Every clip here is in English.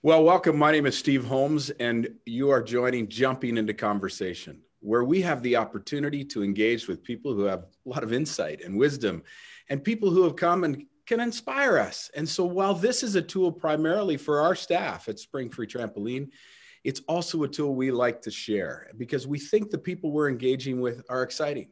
Well, welcome. My name is Steve Holmes, and you are joining Jumping into Conversation, where we have the opportunity to engage with people who have a lot of insight and wisdom, and people who have come and can inspire us. And so while this is a tool primarily for our staff at Springfree Trampoline, it's also a tool we like to share because we think the people we're engaging with are exciting.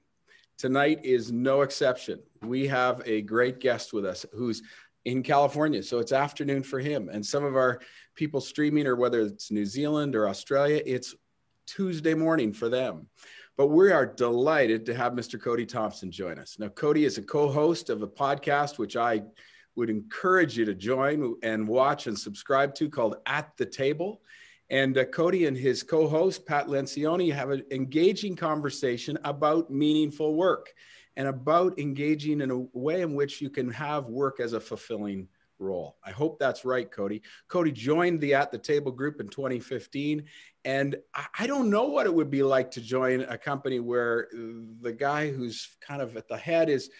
Tonight is no exception. We have a great guest with us who's in California, so it's afternoon for him. And some of our people streaming, or whether it's New Zealand or Australia, it's Tuesday morning for them. But we are delighted to have Mr. Cody Thompson join us. Now, Cody is a co-host of a podcast, which I would encourage you to join and watch and subscribe to, called At the Table. And Cody and his co-host, Pat Lencioni, have an engaging conversation about meaningful work and about engaging in a way in which you can have work as a fulfilling role. I hope that's right, Cody. Cody joined the At the Table group in 2015. And I don't know what it would be like to join a company where the guy who's kind of at the head is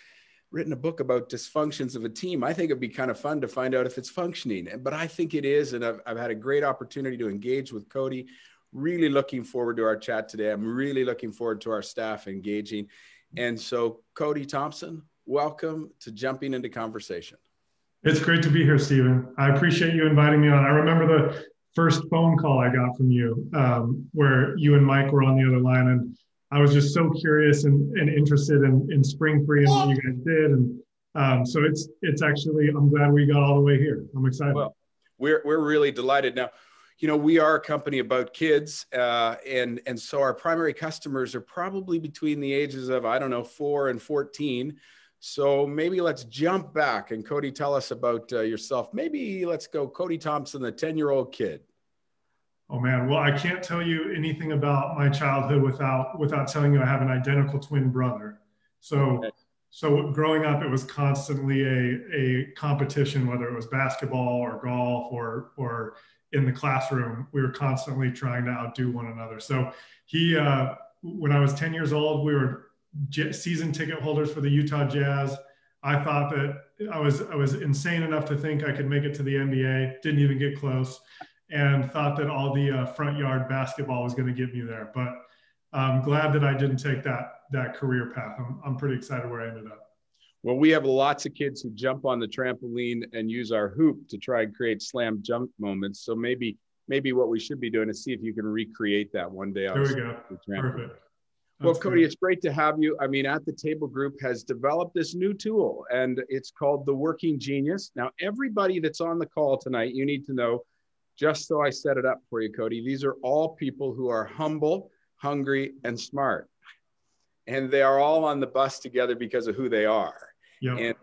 written a book about dysfunctions of a team. I think it'd be kind of fun to find out if it's functioning, but I think it is. And I've had a great opportunity to engage with Cody. Really looking forward to our chat today. I'm really looking forward to our staff engaging. And so, Cody Thompson, welcome to Jumping into Conversation. It's great to be here, Stephen. I appreciate you inviting me on. I remember the first phone call I got from you, where you and Mike were on the other line, and I was just so curious and interested in Springfree and what you guys did. And so it's actually, I'm glad we got all the way here. I'm excited. Well, we're really delighted. Now, you know, we are a company about kids, and so our primary customers are probably between the ages of, 4 and 14. So maybe let's jump back and Cody, tell us about yourself. Maybe let's go Cody Thompson, the 10-year-old kid. Oh man, well, I can't tell you anything about my childhood without telling you I have an identical twin brother. So growing up, it was constantly a competition, whether it was basketball or golf or in the classroom. We were constantly trying to outdo one another. So when I was 10 years old, we were season ticket holders for the Utah Jazz. I thought that I was insane enough to think I could make it to the NBA. Didn't even get close, and thought that all the front yard basketball was going to get me there. But I'm glad that I didn't take that career path. I'm pretty excited where I ended up. Well, we have lots of kids who jump on the trampoline and use our hoop to try and create slam jump moments. So maybe what we should be doing is see if you can recreate that one day. There we go. Perfect. Well, Cody, it's great to have you. I mean, At the Table Group has developed this new tool, and it's called the Working Genius. Now, everybody that's on the call tonight, you need to know, just so I set it up for you, Cody, these are all people who are humble, hungry, and smart. And they are all on the bus together because of who they are. Yep.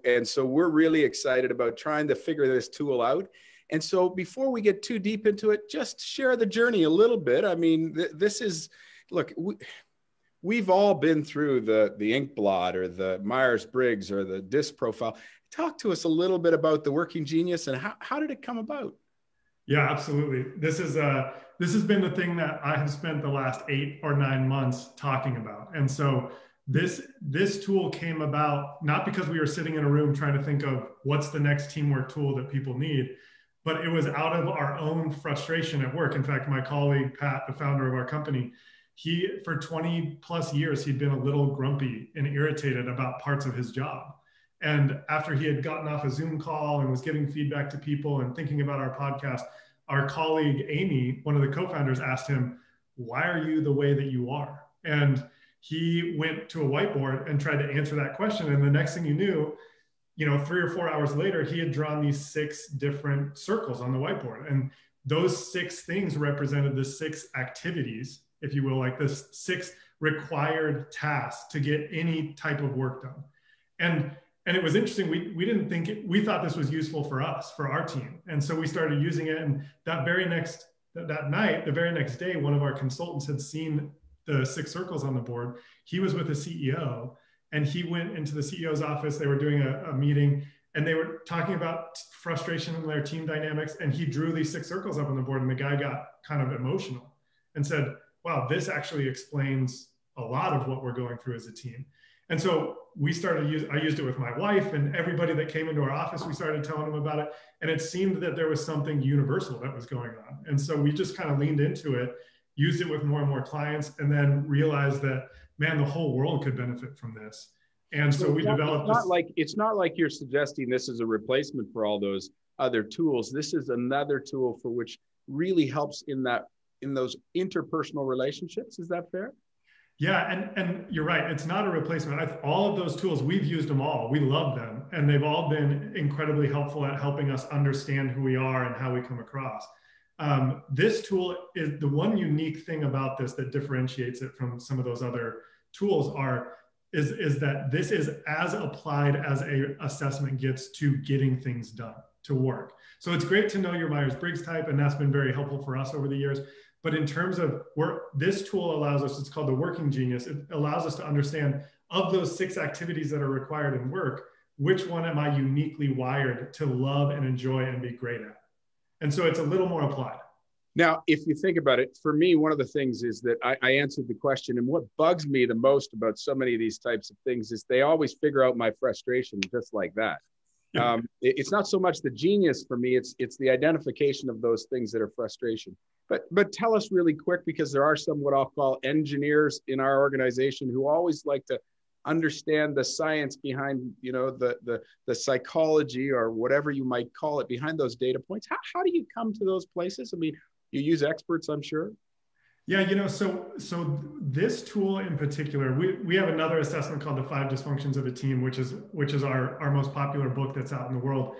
And so we're really excited about trying to figure this tool out. And so before we get too deep into it, just share the journey a little bit. I mean, this is, look, we've all been through the ink blot or the Myers-Briggs or the DISC profile. Talk to us a little bit about the Working Genius and how did it come about? Yeah, absolutely. This has been the thing that I have spent the last 8 or 9 months talking about. And so this tool came about not because we were sitting in a room trying to think of what's the next teamwork tool that people need, but it was out of our own frustration at work. In fact, my colleague, Pat, the founder of our company, for 20 plus years, he'd been a little grumpy and irritated about parts of his job. And after he had gotten off a Zoom call and was giving feedback to people and thinking about our podcast, our colleague, Amy, one of the co-founders, asked him, "Why are you the way that you are?" And he went to a whiteboard and tried to answer that question. And the next thing you knew, 3 or 4 hours later, he had drawn these 6 different circles on the whiteboard. And those 6 things represented the 6 activities, if you will, like the 6 required tasks to get any type of work done. And it was interesting. We didn't think we thought this was useful for us, for our team. And so we started using it. And that very next day, one of our consultants had seen the 6 circles on the board. He was with the CEO, and he went into the CEO's office. They were doing a meeting, and they were talking about frustration in their team dynamics. And he drew these 6 circles up on the board, and the guy got kind of emotional and said, "Wow, this actually explains a lot of what we're going through as a team." And so I used it with my wife, and everybody that came into our office, we started telling them about it. And it seemed that there was something universal that was going on. And so we just kind of leaned into it, used it with more and more clients, and then realized that, man, the whole world could benefit from this. And so we developed it's not like you're suggesting this is a replacement for all those other tools. This is another tool for which really helps in those interpersonal relationships. Is that fair? Yeah, and you're right. It's not a replacement. All of those tools, we've used them all. We love them, and they've all been incredibly helpful at helping us understand who we are and how we come across. This tool is the one unique thing about this that differentiates it from some of those other tools is that this is as applied as a assessment gets to getting things done, to work. So it's great to know your Myers-Briggs type, and that's been very helpful for us over the years. But in terms of work, this tool allows us, it's called the Working Genius. It allows us to understand, of those 6 activities that are required in work, which one am I uniquely wired to love and enjoy and be great at? And so it's a little more applied. Now, if you think about it, for me, one of the things is that I answered the question, and what bugs me the most about so many of these types of things is they always figure out my frustration just like that. Yeah. It's not so much the genius for me, it's the identification of those things that are frustration. But tell us really quick, because there are some what I'll call engineers in our organization who always like to understand the science behind, the psychology or whatever you might call it behind those data points. How do you come to those places? I mean, you use experts, I'm sure. Yeah, so this tool in particular, we have another assessment called the Five Dysfunctions of a Team, which is our most popular book that's out in the world.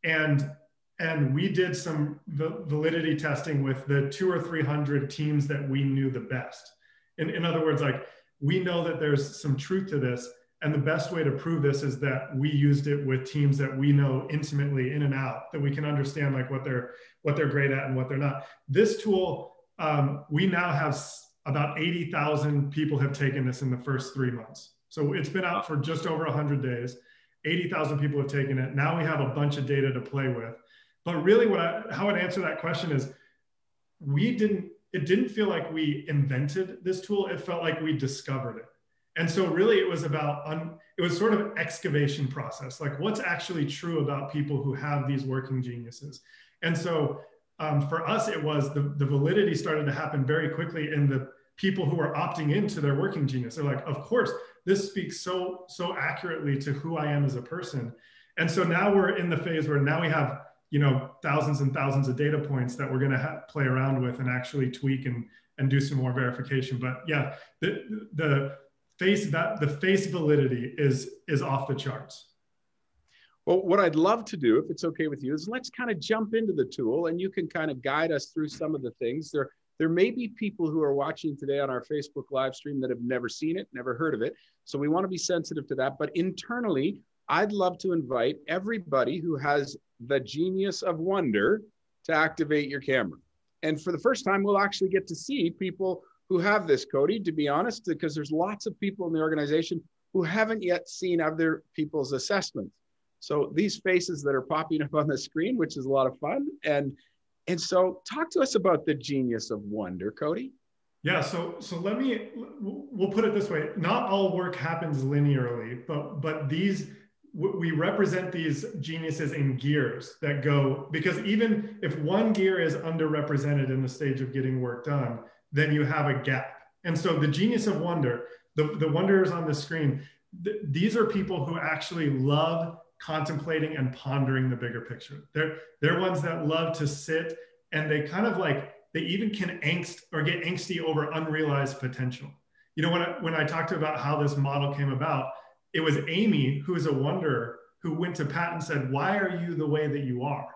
And we did some validity testing with the 200 or 300 teams that we knew the best. In other words, like, we know that there's some truth to this. And the best way to prove this is that we used it with teams that we know intimately in and out, that we can understand like what they're great at and what they're not. This tool, we now have about 80,000 people have taken this in the first 3 months. So it's been out for just over 100 days. 80,000 people have taken it. Now we have a bunch of data to play with. But really how I'd answer that question is, it didn't feel like we invented this tool. It felt like we discovered it. And so really it was sort of excavation process, like what's actually true about people who have these working geniuses. And so for us, it was the validity started to happen very quickly in the people who are opting into their working genius. They're like, of course, this speaks so accurately to who I am as a person. And so now we're in the phase where now we have, thousands and thousands of data points that we're going to play around with and actually tweak and do some more verification. But yeah, the face validity is off the charts. Well, what I'd love to do, if it's okay with you, is let's kind of jump into the tool, and you can kind of guide us through some of the things. There may be people who are watching today on our Facebook live stream that have never seen it, never heard of it. So we want to be sensitive to that. But internally, I'd love to invite everybody who has the genius of wonder to activate your camera. And for the first time, we'll actually get to see people who have this, Cody, to be honest, because there's lots of people in the organization who haven't yet seen other people's assessments. So these faces that are popping up on the screen, which is a lot of fun. And so talk to us about the genius of wonder, Cody. Yeah, so we'll put it this way. Not all work happens linearly, but we represent these geniuses in gears that go, because even if one gear is underrepresented in the stage of getting work done, then you have a gap. And so the genius of wonder, the wanderers on the screen, these are people who actually love contemplating and pondering the bigger picture. They're ones that love to sit, and they kind of like, they even can get angsty over unrealized potential. When I talked about how this model came about, it was Amy, who is a wanderer, who went to Pat and said, "Why are you the way that you are?"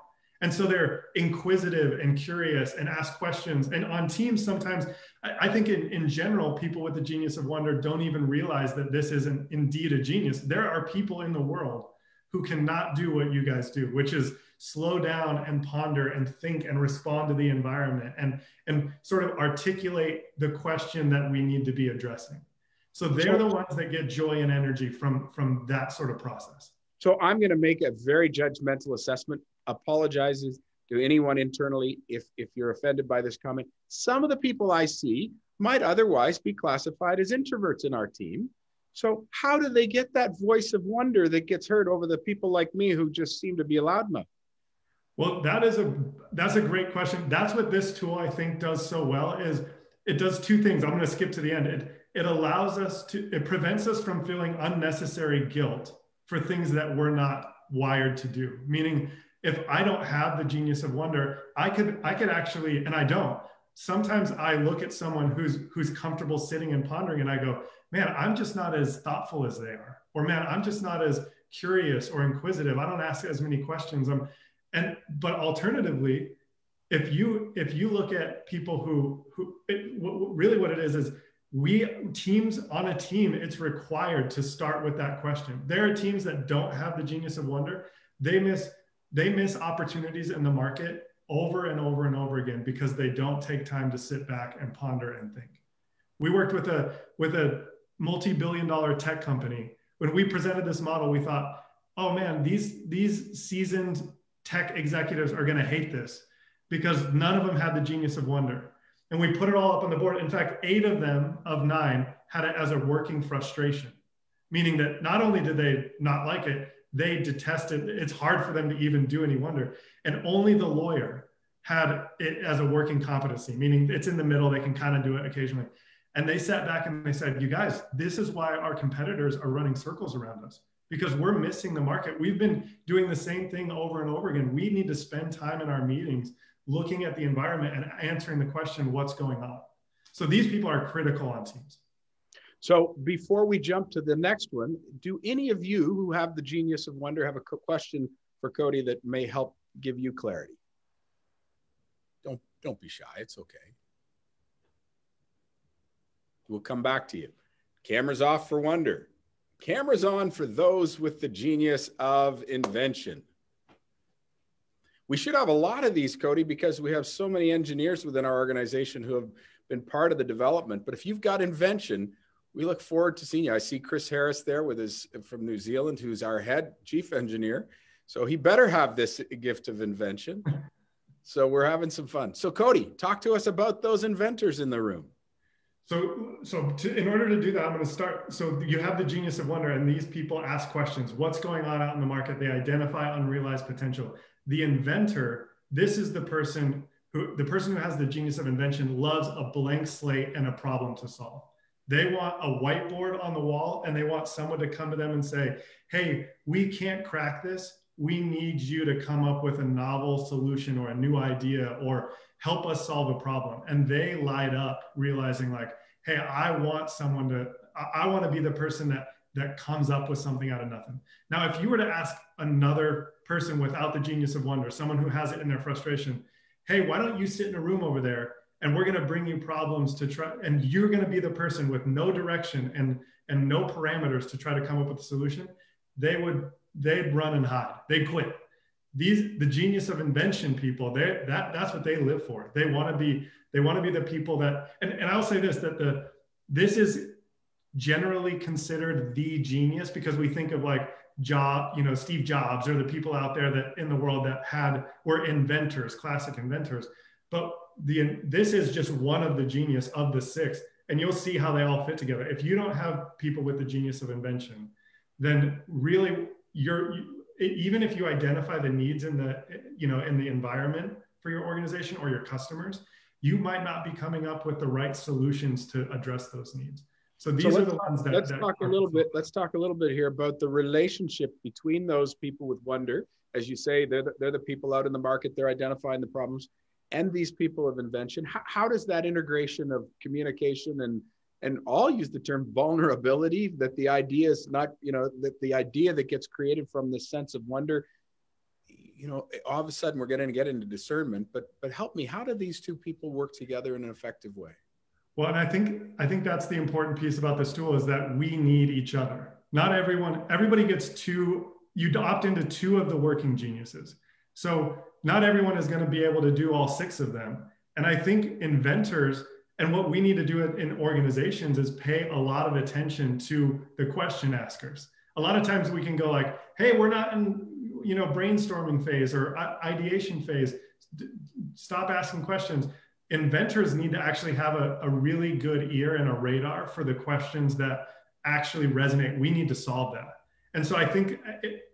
And so they're inquisitive and curious and ask questions. And on teams, sometimes, I think in general, people with the genius of wonder don't even realize that this isn't indeed a genius. There are people in the world who cannot do what you guys do, which is slow down and ponder and think and respond to the environment and sort of articulate the question that we need to be addressing. So they're the ones that get joy and energy from that sort of process. So I'm going to make a very judgmental assessment. Apologizes to anyone internally if you're offended by this comment. Some of the people I see might otherwise be classified as introverts in our team. So how do they get that voice of wonder that gets heard over the people like me who just seem to be a loudmouth? Well, that's a great question. That's what this tool, I think, does so well, is it does two things. I'm going to skip to the end. It allows us to, it prevents us from feeling unnecessary guilt for things that we're not wired to do. Meaning, if I don't have the genius of wonder, I could actually, and I don't. Sometimes I look at someone who's comfortable sitting and pondering, and I go, man, I'm just not as thoughtful as they are. Or man, I'm just not as curious or inquisitive. I don't ask as many questions. But alternatively, if you look at people really what it is teams on a team, it's required to start with that question. There are teams that don't have the genius of wonder. They miss opportunities in the market over and over and over again because they don't take time to sit back and ponder and think. We worked with a multi-billion-dollar tech company. When we presented this model, we thought, oh man, these seasoned tech executives are going to hate this because none of them had the genius of wonder. And we put it all up on the board. In fact, 8 of them of 9 had it as a working frustration, meaning that not only did they not like it, they detested it. It's hard for them to even do any wonder. And only the lawyer had it as a working competency, meaning it's in the middle. They can kind of do it occasionally. And they sat back and they said, you guys, this is why our competitors are running circles around us, because we're missing the market. We've been doing the same thing over and over again. We need to spend time in our meetings looking at the environment and answering the question, what's going on? So these people are critical on teams. So before we jump to the next one, do any of you who have the genius of wonder have a question for Cody that may help give you clarity? Don't be shy, it's okay. We'll come back to you. Cameras off for wonder. Cameras on for those with the genius of invention. We should have a lot of these, Cody, because we have so many engineers within our organization who have been part of the development. But if you've got invention, we look forward to seeing you. I see Chris Harris there from New Zealand, who's our head chief engineer. So he better have this gift of invention. So we're having some fun. So Cody, talk to us about those inventors in the room. So in order to do that, I'm going to start. So you have the genius of wonder, and these people ask questions. What's going on out in the market? They identify unrealized potential. The inventor, this is the person who has the genius of invention loves a blank slate and a problem to solve. They want a whiteboard on the wall, and they want someone to come to them and say, hey, we can't crack this. We need you to come up with a novel solution or a new idea or help us solve a problem. And they light up realizing like, hey, I want to be the person that comes up with something out of nothing. Now, if you were to ask another person without the genius of wonder, someone who has it in their frustration, hey, why don't you sit in a room over there and we're going to bring you problems to try, and you're going to be the person with no direction and no parameters to try to come up with a solution, they'd run and hide. They'd quit. The genius of invention people, that's what they live for. They want to be the people that, and I'll say this, that this is generally considered the genius because we think of like Steve Jobs or the people out there that in the world that were inventors, classic inventors. But this is just one of the genius of the 6, and you'll see how they all fit together. If you don't have people with the genius of invention, then really even if you identify the needs in the environment for your organization or your customers, you might not be coming up with the right solutions to address those needs. So these are the ones that— Let's talk a little bit here about the relationship between those people with wonder. As you say, they're the people out in the market, they're identifying the problems, and these people of invention. How does that integration of communication and I'll use the term vulnerability, that the idea is not, that the idea that gets created from this sense of wonder, all of a sudden we're going to get into discernment, but help me, how do these two people work together in an effective way? Well, and I think that's the important piece about this tool is that we need each other. Not everybody gets you opt into 2 of the working geniuses. So not everyone is going to be able to do all 6 of them. And I think inventors, and what we need to do in organizations is pay a lot of attention to the question askers. A lot of times we can go like, hey, we're not in brainstorming phase or ideation phase. Stop asking questions. Inventors need to actually have a really good ear and a radar for the questions that actually resonate. We need to solve that. And so I think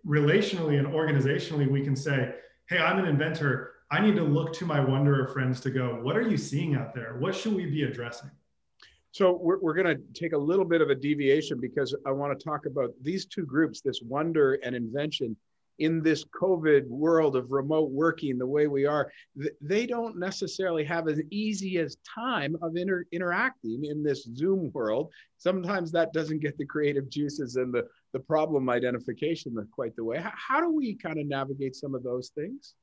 relationally and organizationally, we can say, hey, I'm an inventor. I need to look to my Wonderer friends to go, what are you seeing out there? What should we be addressing? So we're going to take a little bit of a deviation because I want to talk about these two groups, this wonder and invention. In this COVID world of remote working the way we are, they don't necessarily have as easy as time of interacting in this Zoom world. Sometimes that doesn't get the creative juices and the problem identification quite the way. How do we kind of navigate some of those things?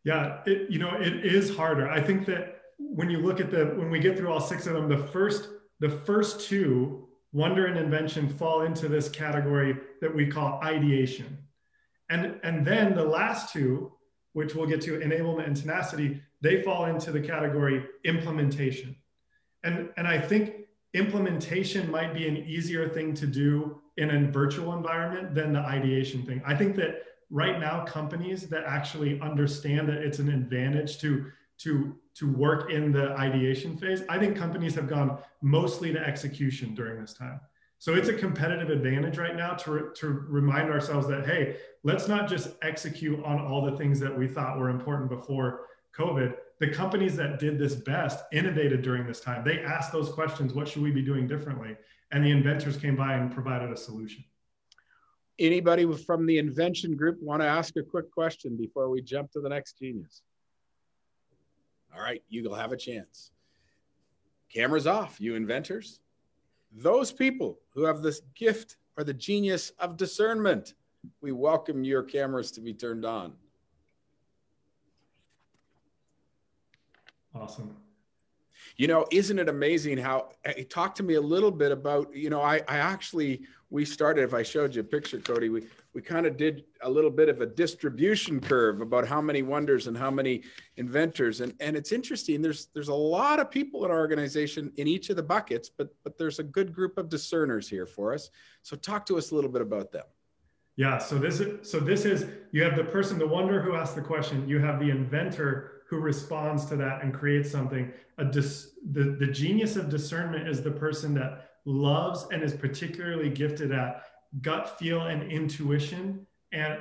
Yeah, it is harder. I think that when you look at when we get through all 6 of them, the first 2, wonder and invention, fall into this category that we call ideation. And then the last 2, which we'll get to, enablement and tenacity, they fall into the category implementation. And I think implementation might be an easier thing to do in a virtual environment than the ideation thing. I think that right now, companies that actually understand that it's an advantage to work in the ideation phase, I think companies have gone mostly to execution during this time. So it's a competitive advantage right now to remind ourselves that, hey, let's not just execute on all the things that we thought were important before COVID. The companies that did this best innovated during this time. They asked those questions, what should we be doing differently? And the inventors came by and provided a solution. Anybody from the invention group want to ask a quick question before we jump to the next genius? All right, you'll have a chance. Cameras off, you inventors. Those people who have this gift or the genius of discernment, we welcome your cameras to be turned on. Awesome. Isn't it amazing how, talk to me a little bit about, we started, if I showed you a picture, Cody, we kind of did a little bit of a distribution curve about how many wonders and how many inventors. And it's interesting, there's a lot of people in our organization in each of the buckets, but there's a good group of discerners here for us. So talk to us a little bit about them. Yeah, so this is, you have the person, the wonder who asks the question, you have the inventor who responds to that and creates something. The genius of discernment is the person that loves and is particularly gifted at gut feel and intuition and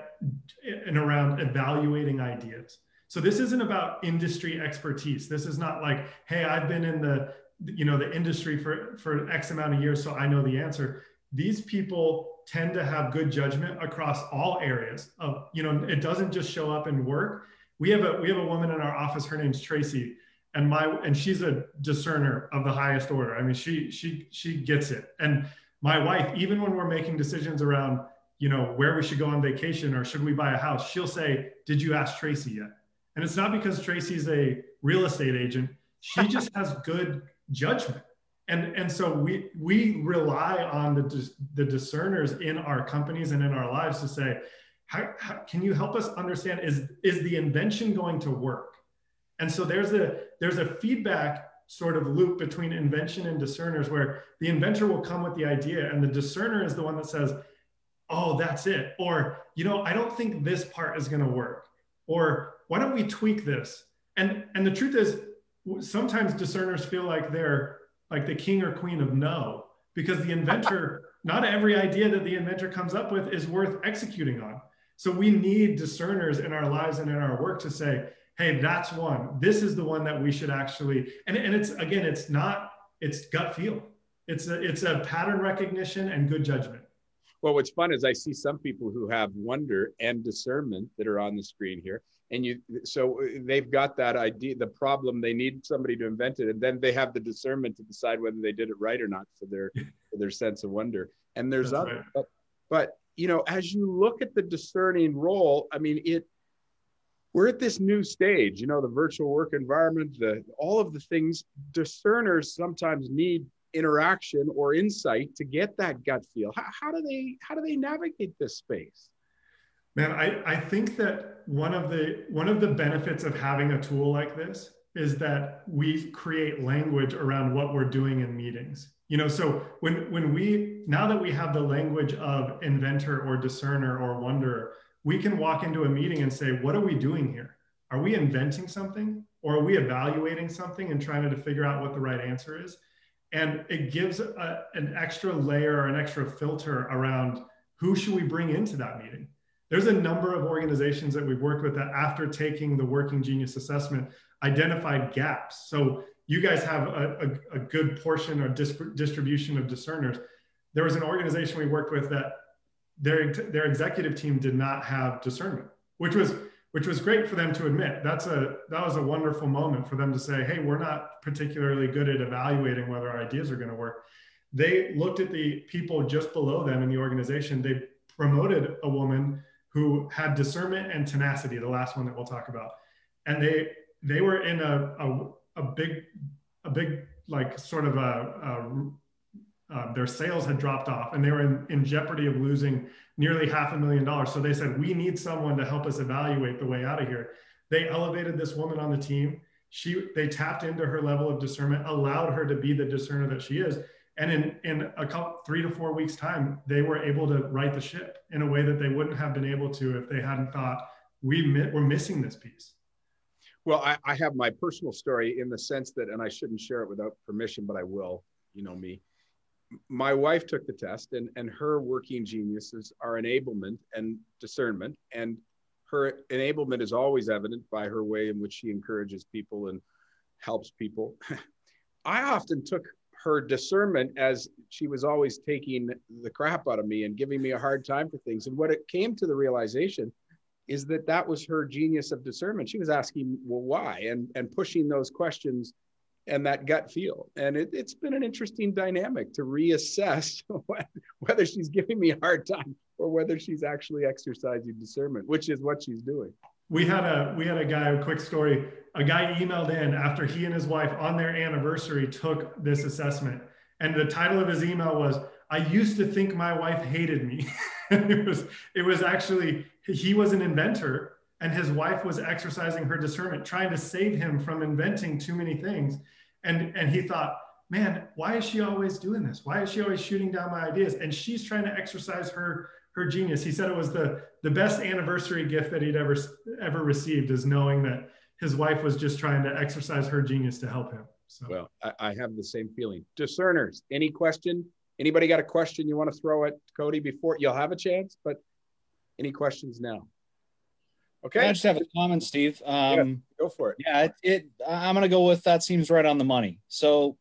around evaluating ideas. So this isn't about industry expertise. This is not like, hey, I've been in the industry for X amount of years, so I know the answer. These people tend to have good judgment across all areas of, it doesn't just show up in work. We have a woman in our office, her name's Tracy, and she's a discerner of the highest order. I mean, she gets it. And my wife, even when we're making decisions around, where we should go on vacation or should we buy a house, she'll say, did you ask Tracy yet? And it's not because Tracy's a real estate agent. She just has good judgment. And so we rely on the discerners in our companies and in our lives to say, how can you help us understand, is the invention going to work? And so there's a feedback sort of loop between invention and discerners where the inventor will come with the idea and the discerner is the one that says, oh, that's it. Or, I don't think this part is going to work. Or why don't we tweak this? And the truth is, sometimes discerners feel like they're like the king or queen of no, because the inventor, not every idea that the inventor comes up with is worth executing on. So we need discerners in our lives and in our work to say, hey, that's one. This is the one that we should actually, and it's gut feel. It's a pattern recognition and good judgment. Well, what's fun is I see some people who have wonder and discernment that are on the screen here. And so they've got that idea, the problem, they need somebody to invent it. And then they have the discernment to decide whether they did it right or not for their sense of wonder. And there's other, right. But as you look at the discerning role, I mean, we're at this new stage, the virtual work environment, all of the things. Discerners sometimes need interaction or insight to get that gut feel. How do they navigate this space? Man, I think that one of the benefits of having a tool like this is that we create language around what we're doing in meetings. So now that we have the language of inventor or discerner or wonderer, we can walk into a meeting and say, what are we doing here? Are we inventing something or are we evaluating something and trying to figure out what the right answer is? And it gives an extra layer or an extra filter around who should we bring into that meeting. There's a number of organizations that we've worked with that after taking the Working Genius assessment, identified gaps. So you guys have a good portion or distribution of discerners. There was an organization we worked with that their executive team did not have discernment, which was great for them to admit. That was a wonderful moment for them to say, hey, we're not particularly good at evaluating whether our ideas are going to work. They looked at the people just below them in the organization. They promoted a woman who had discernment and tenacity, the last one that we'll talk about. And they were in a big like sort of their sales had dropped off and they were in jeopardy of losing nearly $500,000. So they said, we need someone to help us evaluate the way out of here. They elevated this woman on the team. They tapped into her level of discernment, allowed her to be the discerner that she is. And in a couple, 3 to 4 weeks time, they were able to right the ship in a way that they wouldn't have been able to if they hadn't thought we're missing this piece. Well, I have my personal story in the sense that, and I shouldn't share it without permission, but I will, you know me. My wife took the test and her working geniuses are enablement and discernment. And her enablement is always evident by her way in which she encourages people and helps people. I often took her discernment as she was always taking the crap out of me and giving me a hard time for things. And what it came to the realization is that was her genius of discernment. She was asking, well, why? And pushing those questions and that gut feel. And it's been an interesting dynamic to reassess whether she's giving me a hard time or whether she's actually exercising discernment, which is what she's doing. We had a guy, a quick story, a guy emailed in after he and his wife on their anniversary took this assessment. And the title of his email was, I used to think my wife hated me. it was actually, he was an inventor and his wife was exercising her discernment, trying to save him from inventing too many things. And he thought, man, why is she always doing this? Why is she always shooting down my ideas? And she's trying to exercise her genius. He said it was the best anniversary gift that he'd ever received, is knowing that his wife was just trying to exercise her genius to help him. So. Well, I have the same feeling. Discerners, any question? Anybody got a question you want to throw at Cody before? You'll have a chance, but any questions now? Okay. I just have a comment, Steve. Yeah, go for it. Yeah, I'm going to go with that seems right on the money. So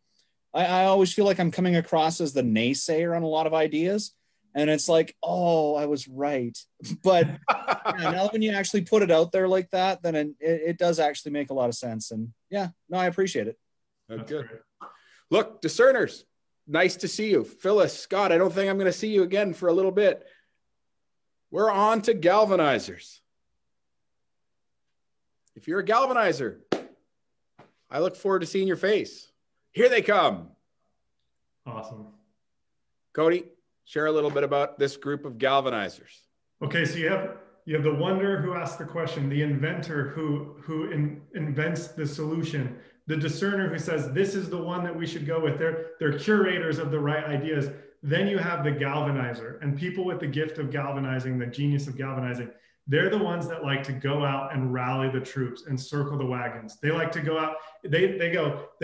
I always feel like I'm coming across as the naysayer on a lot of ideas. And it's like, oh, I was right. But yeah, now when you actually put it out there like that, then it does actually make a lot of sense. And yeah, no, I appreciate it. That's good. Great. Look, discerners, nice to see you. Phyllis, Scott, I don't think I'm going to see you again for a little bit. We're on to galvanizers. If you're a galvanizer, I look forward to seeing your face. Here they come. Awesome. Cody, share a little bit about this group of galvanizers. Okay, so you have the wonder who asks the question, the inventor who invents the solution, the discerner who says this is the one that we should go with. They're curators of the right ideas. Then you have the galvanizer, and people with the gift of galvanizing, the genius of galvanizing. They're the ones that like to go out and rally the troops and circle the wagons. They like to go out. They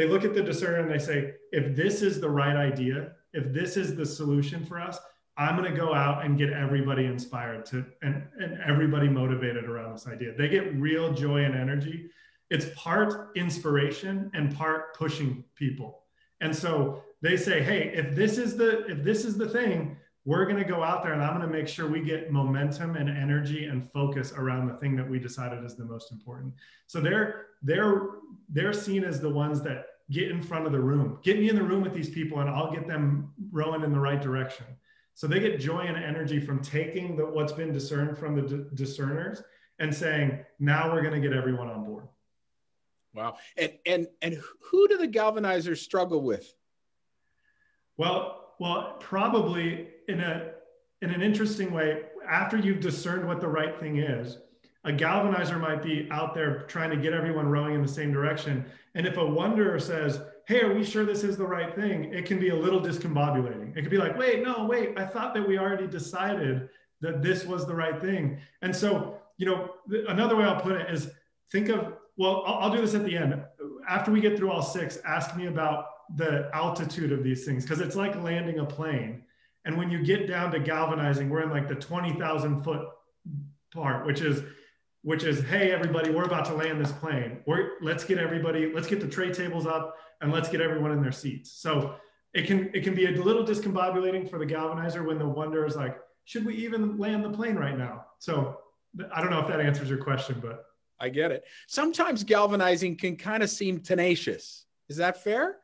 look at the discerner and they say, if this is the right idea, if this is the solution for us, I'm going to go out and get everybody inspired and everybody motivated around this idea. They get real joy and energy. It's part inspiration and part pushing people. And so they say, hey, if this is the thing, we're going to go out there and I'm going to make sure we get momentum and energy and focus around the thing that we decided is the most important. So they're seen as the ones that get in front of the room. Get me in the room with these people and I'll get them rowing in the right direction. So they get joy and energy from taking what's been discerned from the discerners and saying, now we're going to get everyone on board. Wow. And who do the galvanizers struggle with? Well, probably in an interesting way, after you've discerned what the right thing is, a galvanizer might be out there trying to get everyone rowing in the same direction. And if a wonderer says, hey, are we sure this is the right thing? It can be a little discombobulating. It could be like, wait, I thought that we already decided that this was the right thing. And so, another way I'll put it is think of, I'll do this at the end. After we get through all 6, ask me about the altitude of these things, because it's like landing a plane. And when you get down to galvanizing, we're in like the 20,000 foot part, which is, hey, everybody, we're about to land this plane. Let's get the tray tables up and let's get everyone in their seats. So it can be a little discombobulating for the galvanizer when the wonder is like, should we even land the plane right now? So I don't know if that answers your question, but. I get it. Sometimes galvanizing can kind of seem tenacious. Is that fair?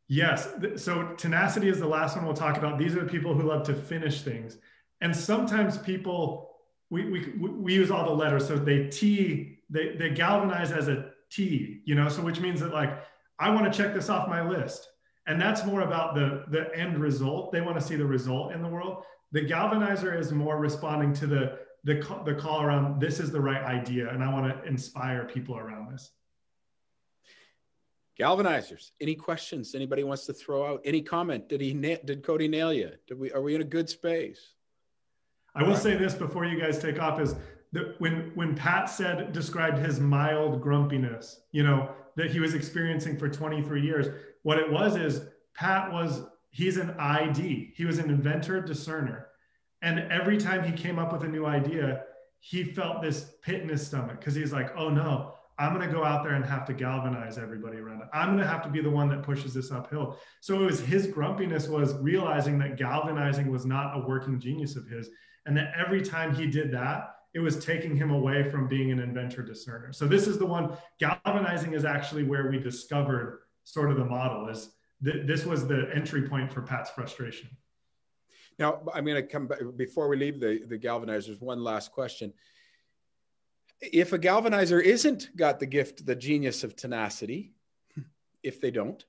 Yes. So tenacity is the last one we'll talk about. These are the people who love to finish things. And sometimes people, we use all the letters. So they galvanize as a T, so which means that like, I want to check this off my list. And that's more about the end result. They want to see the result in the world. The galvanizer is more responding to the call around, this is the right idea, and I want to inspire people around this. Galvanizers, any questions anybody wants to throw out? Any comment? Did Cody nail you? Are we in a good space? I will say this before you guys take off is that when Pat described his mild grumpiness, that he was experiencing for 23 years, what it was is he's an ID. He was an inventor, discerner. And every time he came up with a new idea, he felt this pit in his stomach because he's like, oh no, I'm going to go out there and have to galvanize everybody around it. I'm going to have to be the one that pushes this uphill. So it was his grumpiness was realizing that galvanizing was not a working genius of his. And that every time he did that, it was taking him away from being an inventor discerner. So this is the one, galvanizing is actually where we discovered sort of the model this was the entry point for Pat's frustration. Now, I'm going to come back before we leave the galvanizers. One last question. If a galvanizer isn't got the genius of tenacity, if they don't,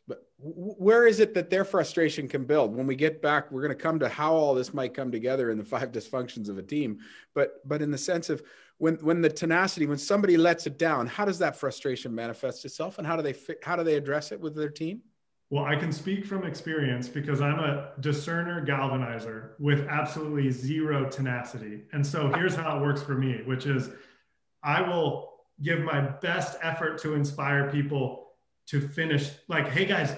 but where is it that their frustration can build? When we get back, we're going to come to how all this might come together in the 5 dysfunctions of a team. But in the sense of when the tenacity, when somebody lets it down, how does that frustration manifest itself, and how do they address it with their team? Well, I can speak from experience because I'm a discerner galvanizer with absolutely zero tenacity. And so here's how it works for me, which is I will give my best effort to inspire people to finish. Like, hey guys,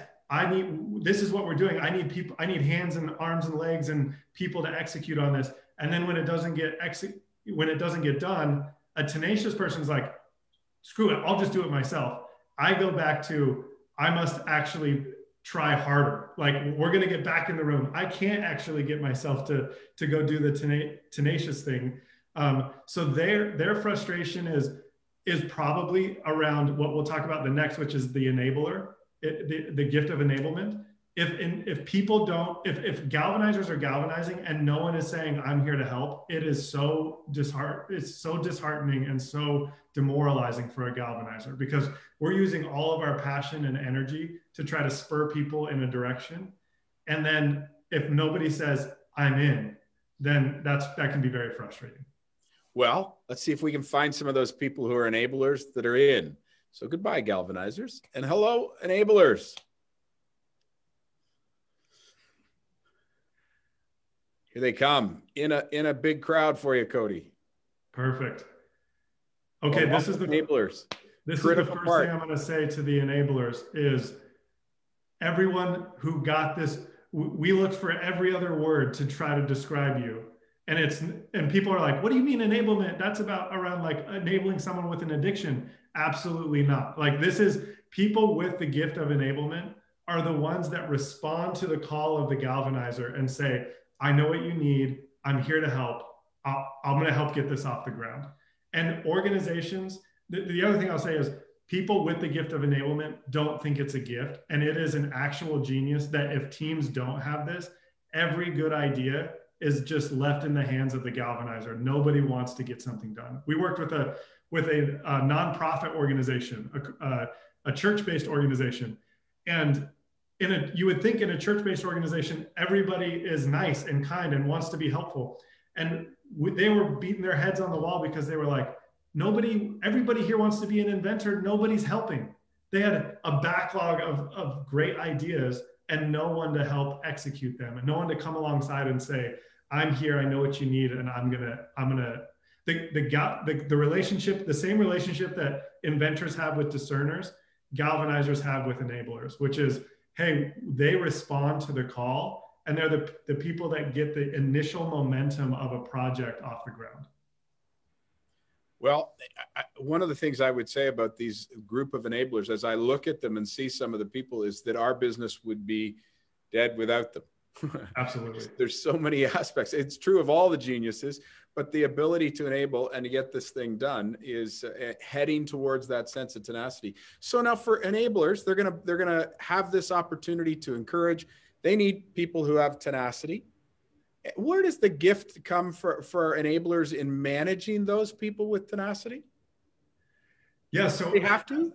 this is what we're doing. I need hands and arms and legs and people to execute on this. And then when it doesn't get done, a tenacious person's like, screw it, I'll just do it myself. I go back to, I must actually try harder. Like, we're going to get back in the room. I can't actually get myself to go do the tenacious thing. So their frustration is probably around what we'll talk about the next, which is the enabler, the gift of enablement. If people don't, if galvanizers are galvanizing and no one is saying, I'm here to help, it's so disheartening and so demoralizing for a galvanizer, because we're using all of our passion and energy to try to spur people in a direction. And then if nobody says, I'm in, then that can be very frustrating. Well, let's see if we can find some of those people who are enablers that are in. So goodbye, galvanizers, and hello, enablers. Here they come in a big crowd for you, Cody. Perfect. Okay, well, this is the enablers. This is the first thing I'm going to say to the enablers is everyone who got this, we looked for every other word to try to describe you. And people are like, what do you mean enablement? That's around like enabling someone with an addiction. Absolutely not. Like, this is people with the gift of enablement are the ones that respond to the call of the galvanizer and say, I know what you need. I'm here to help. I'm going to help get this off the ground. And organizations, the other thing I'll say is people with the gift of enablement don't think it's a gift. And it is an actual genius that if teams don't have this, every good idea is just left in the hands of the galvanizer. Nobody wants to get something done. We worked with a nonprofit organization, a church-based organization. And you would think in a church-based organization, everybody is nice and kind and wants to be helpful. And they were beating their heads on the wall because they were like, everybody here wants to be an inventor. Nobody's helping. They had a backlog of great ideas and no one to help execute them, and no one to come alongside and say, I'm here, I know what you need, and the relationship, the same relationship that inventors have with discerners, galvanizers have with enablers, which is hey, they respond to the call, and they're the people that get the initial momentum of a project off the ground. Well, one of the things I would say about these group of enablers, as I look at them and see some of the people, is that our business would be dead without them. Absolutely. There's so many aspects. It's true of all the geniuses, but the ability to enable and to get this thing done is heading towards that sense of tenacity. So now for enablers, they're gonna have this opportunity to encourage. They need people who have tenacity. Where does the gift come for enablers in managing those people with tenacity? Yeah, so they have to.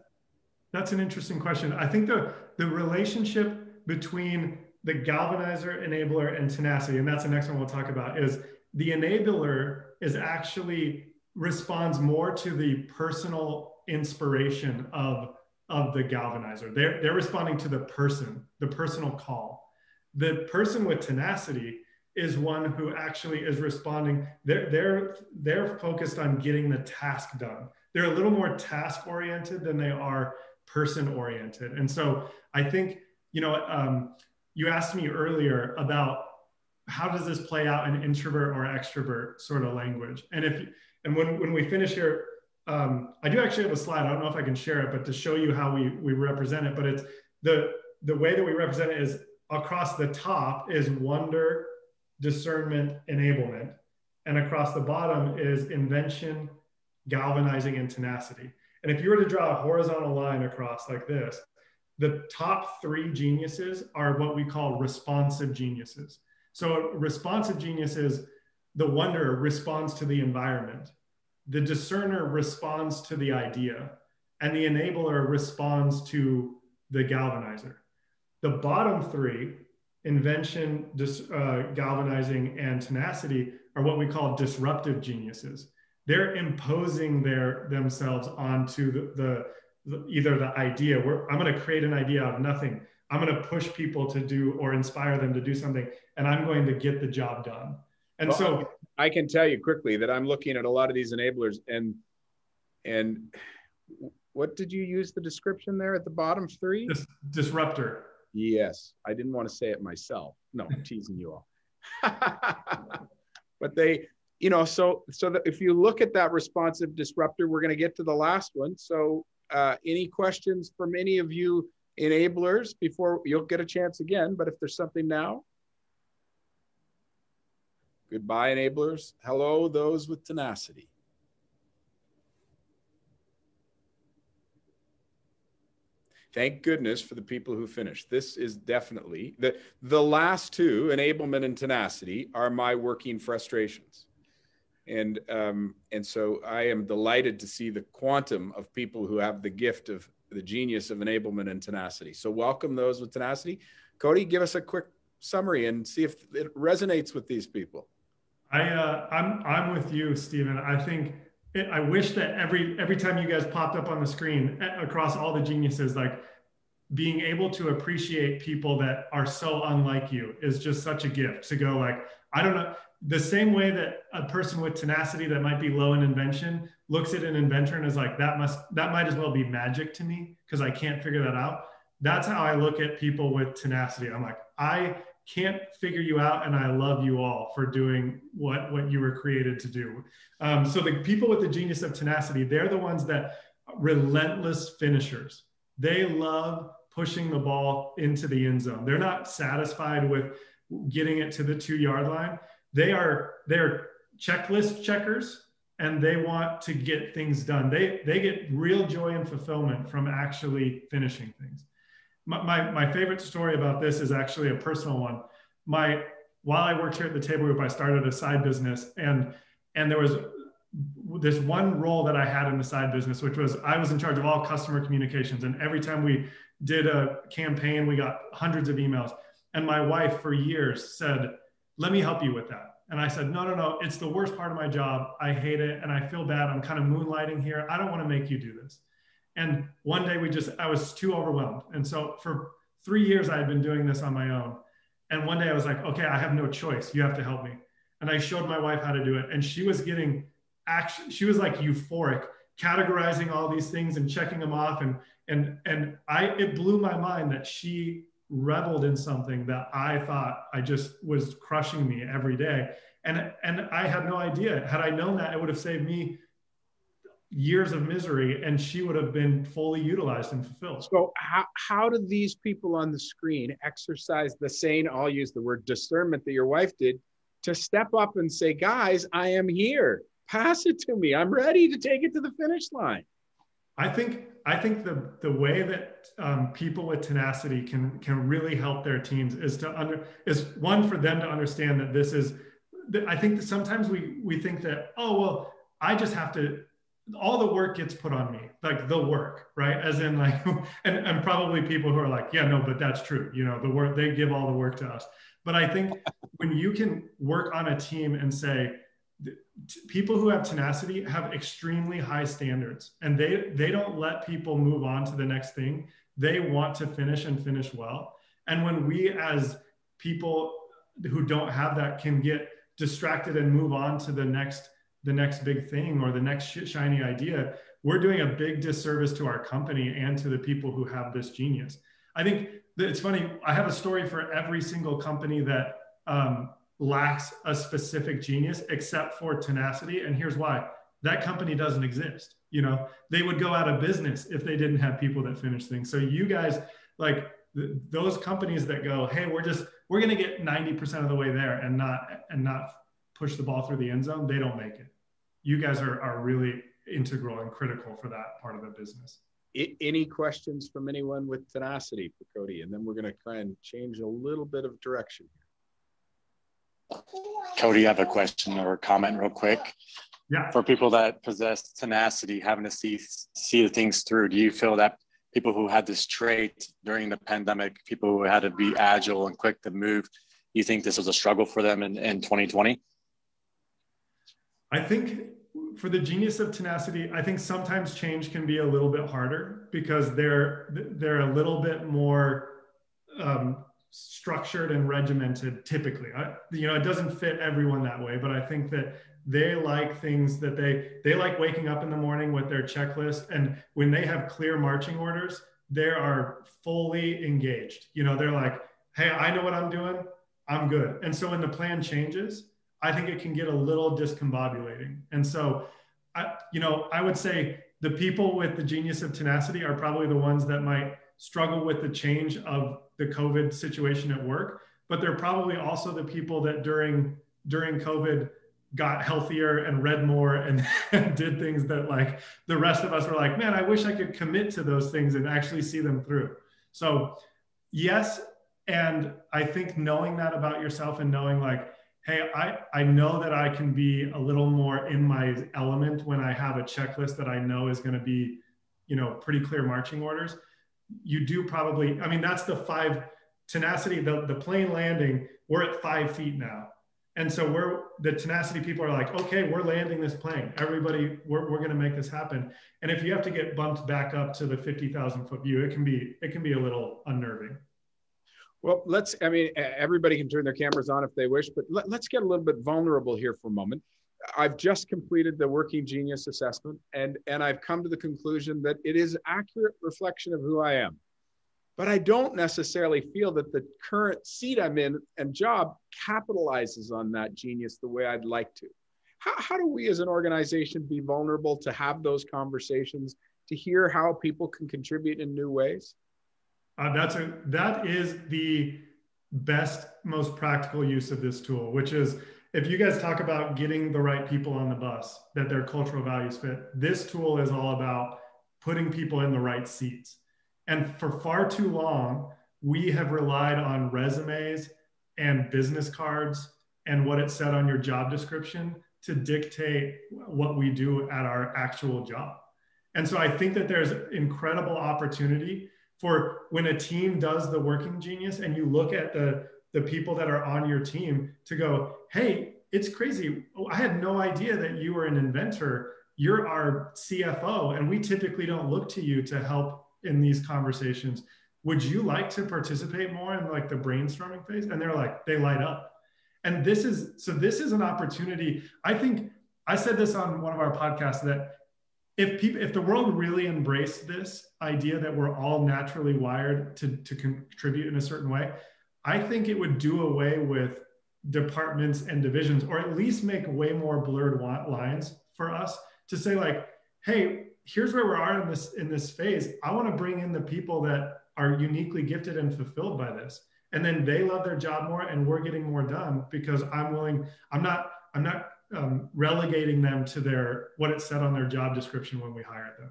That's an interesting question. I think the relationship between the galvanizer, enabler, and tenacity, and that's the next one we'll talk about, is the enabler is actually responds more to the personal inspiration of the galvanizer. They're responding to the personal call. The person with tenacity is one who actually is responding. They're focused on getting the task done. They're a little more task oriented than they are person oriented. And so I think, you asked me earlier about how does this play out in introvert or extrovert sort of language. And when we finish here, I do actually have a slide. I don't know if I can share it, but to show you how we represent it. But it's the way that we represent it is across the top is wonder, discernment, enablement. And across the bottom is invention, galvanizing, and tenacity. And if you were to draw a horizontal line across like this, the top three geniuses are what we call responsive geniuses. So responsive geniuses, the wonderer responds to the environment. The discerner responds to the idea. And the enabler responds to the galvanizer. The bottom three, invention, galvanizing, and tenacity, are what we call disruptive geniuses. They're imposing themselves onto either the idea. I'm going to create an idea out of nothing. I'm going to push people to do or inspire them to do something, and I'm going to get the job done. And so I can tell you quickly that I'm looking at a lot of these enablers, and what did you use the description there at the bottom three? Disruptor. Yes, I didn't want to say it myself. No, I'm teasing you all. But they, so that if you look at that responsive disruptor, we're going to get to the last one. So any questions from any of you enablers before you'll get a chance again, but if there's something now. Goodbye, enablers. Hello, those with tenacity. Thank goodness for the people who finished. This is definitely the last two, enablement and tenacity, are my working frustrations. And so I am delighted to see the quantum of people who have the gift of the genius of enablement and tenacity. So welcome those with tenacity. Cody, give us a quick summary and see if it resonates with these people. I'm with you, Stephen. I think I wish that every time you guys popped up on the screen across all the geniuses, like being able to appreciate people that are so unlike you is just such a gift to go like, I don't know, the same way that a person with tenacity that might be low in invention looks at an inventor and is like, that might as well be magic to me because I can't figure that out. That's how I look at people with tenacity. I'm like, I can't figure you out, and I love you all for doing what you were created to do. So the people with the genius of tenacity, they're the ones that relentless finishers. They love pushing the ball into the end zone. They're not satisfied with getting it to the 2-yard line. They're checklist checkers, and they want to get things done. They get real joy and fulfillment from actually finishing things. My favorite story about this is actually a personal one. While I worked here at the Table Group, I started a side business, and there was this one role that I had in the side business, which was I was in charge of all customer communications. And every time we did a campaign, we got hundreds of emails. And my wife for years said, let me help you with that. And I said, no, it's the worst part of my job. I hate it. And I feel bad. I'm kind of moonlighting here. I don't want to make you do this. And one day I was too overwhelmed. And so for 3 years, I had been doing this on my own. And one day I was like, okay, I have no choice. You have to help me. And I showed my wife how to do it. And she was getting she was like euphoric, categorizing all these things and checking them off. And it blew my mind that she reveled in something that I thought I just was crushing me every day. And I had no idea. Had I known that, it would have saved me years of misery, and she would have been fully utilized and fulfilled. So how do these people on the screen exercise the same, I'll use the word discernment that your wife did, to step up and say, guys, I am here. Pass it to me. I'm ready to take it to the finish line. I think the way that people with tenacity can really help their teams is one, for them to understand that this is, I think that sometimes we think that, oh, well, I just have to, all the work gets put on me, like the work, right? As in like, and probably people who are like, yeah, no, but that's true. You know, the work, they give all the work to us. But I think when you can work on a team and say, people who have tenacity have extremely high standards, and they don't let people move on to the next thing. They want to finish and finish well. And when we as people who don't have that can get distracted and move on to the next big thing or the next shiny idea, we're doing a big disservice to our company and to the people who have this genius. I think that it's funny. I have a story for every single company that lacks a specific genius except for tenacity. And here's why: that company doesn't exist. You know, they would go out of business if they didn't have people that finish things. So you guys, like those companies that go, hey, we're going to get 90% of the way there and not push the ball through the end zone, they don't make it. You guys are really integral and critical for that part of the business. Any questions from anyone with tenacity for Cody? And then we're going to try and change a little bit of direction here. Cody, I have a question or a comment real quick. Yeah. For people that possess tenacity, having to see things through, do you feel that people who had this trait during the pandemic, people who had to be agile and quick to move, you think this was a struggle for them in 2020? I think for the genius of tenacity, I think sometimes change can be a little bit harder because they're a little bit more structured and regimented typically. It doesn't fit everyone that way, but I think that they like things that they like waking up in the morning with their checklist, and when they have clear marching orders, they are fully engaged. They're like, hey, I know what I'm doing, I'm good. And so when the plan changes, I think it can get a little discombobulating. And so I would say the people with the genius of tenacity are probably the ones that might struggle with the change of the COVID situation at work, but they're probably also the people that during COVID got healthier and read more and did things that like the rest of us were like, man, I wish I could commit to those things and actually see them through. So yes. And I think knowing that about yourself and knowing like, hey, I know that I can be a little more in my element when I have a checklist that I know is going to be, pretty clear marching orders. You do probably, that's the 5 tenacity, the plane landing, we're at 5 feet now. And so the tenacity people are like, okay, we're landing this plane. Everybody, we're going to make this happen. And if you have to get bumped back up to the 50,000 foot view, it can be a little unnerving. Well, everybody can turn their cameras on if they wish, but let's get a little bit vulnerable here for a moment. I've just completed the Working Genius assessment, and I've come to the conclusion that it is an accurate reflection of who I am. But I don't necessarily feel that the current seat I'm in and job capitalizes on that genius the way I'd like to. How do we as an organization be vulnerable to have those conversations, to hear how people can contribute in new ways? That is the best, most practical use of this tool, which is if you guys talk about getting the right people on the bus, that their cultural values fit, this tool is all about putting people in the right seats. And for far too long, we have relied on resumes and business cards and what it said on your job description to dictate what we do at our actual job. And so I think that there's incredible opportunity for when a team does the Working Genius and you look at the people that are on your team to go, hey, it's crazy. I had no idea that you were an inventor. You're our CFO, and we typically don't look to you to help in these conversations. Would you like to participate more in like the brainstorming phase? And they're like, they light up. And this is an opportunity. I think I said this on one of our podcasts that if the world really embraced this idea that we're all naturally wired to contribute in a certain way, I think it would do away with departments and divisions, or at least make way more blurred lines for us to say like, hey, here's where we are in this phase. I want to bring in the people that are uniquely gifted and fulfilled by this. And then they love their job more and we're getting more done because I'm not relegating them to what it said on their job description when we hired them.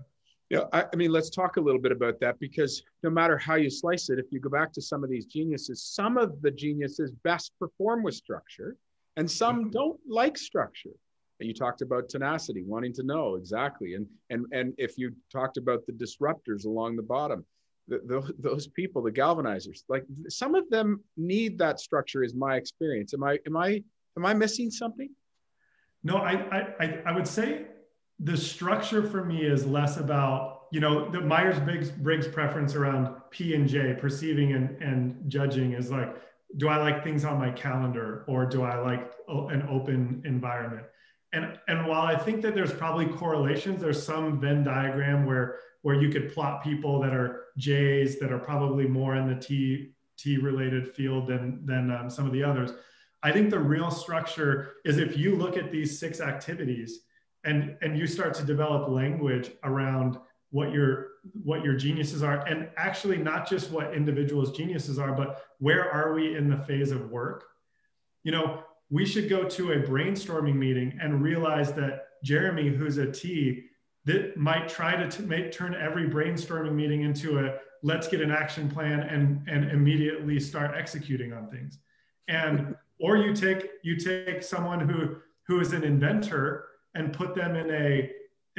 Yeah, I mean, let's talk a little bit about that, because no matter how you slice it, if you go back to some of these geniuses, some of the geniuses best perform with structure and some don't like structure. And you talked about tenacity, wanting to know exactly. And if you talked about the disruptors along the bottom, those people, the galvanizers, like some of them need that structure, is my experience. Am I missing something? No, I would say the structure for me is less about, the Myers-Briggs preference around P and J, perceiving and judging, is like, do I like things on my calendar, or do I like an open environment? And while I think that there's probably correlations, there's some Venn diagram where you could plot people that are J's that are probably more in the T related field than some of the others. I think the real structure is if you look at these 6 activities and you start to develop language around what your geniuses are, and actually not just what individuals' geniuses are, but where are we in the phase of work? We should go to a brainstorming meeting and realize that Jeremy, who's a T, that might try to turn every brainstorming meeting into a let's get an action plan and immediately start executing on things. Or you take someone who is an inventor and put them in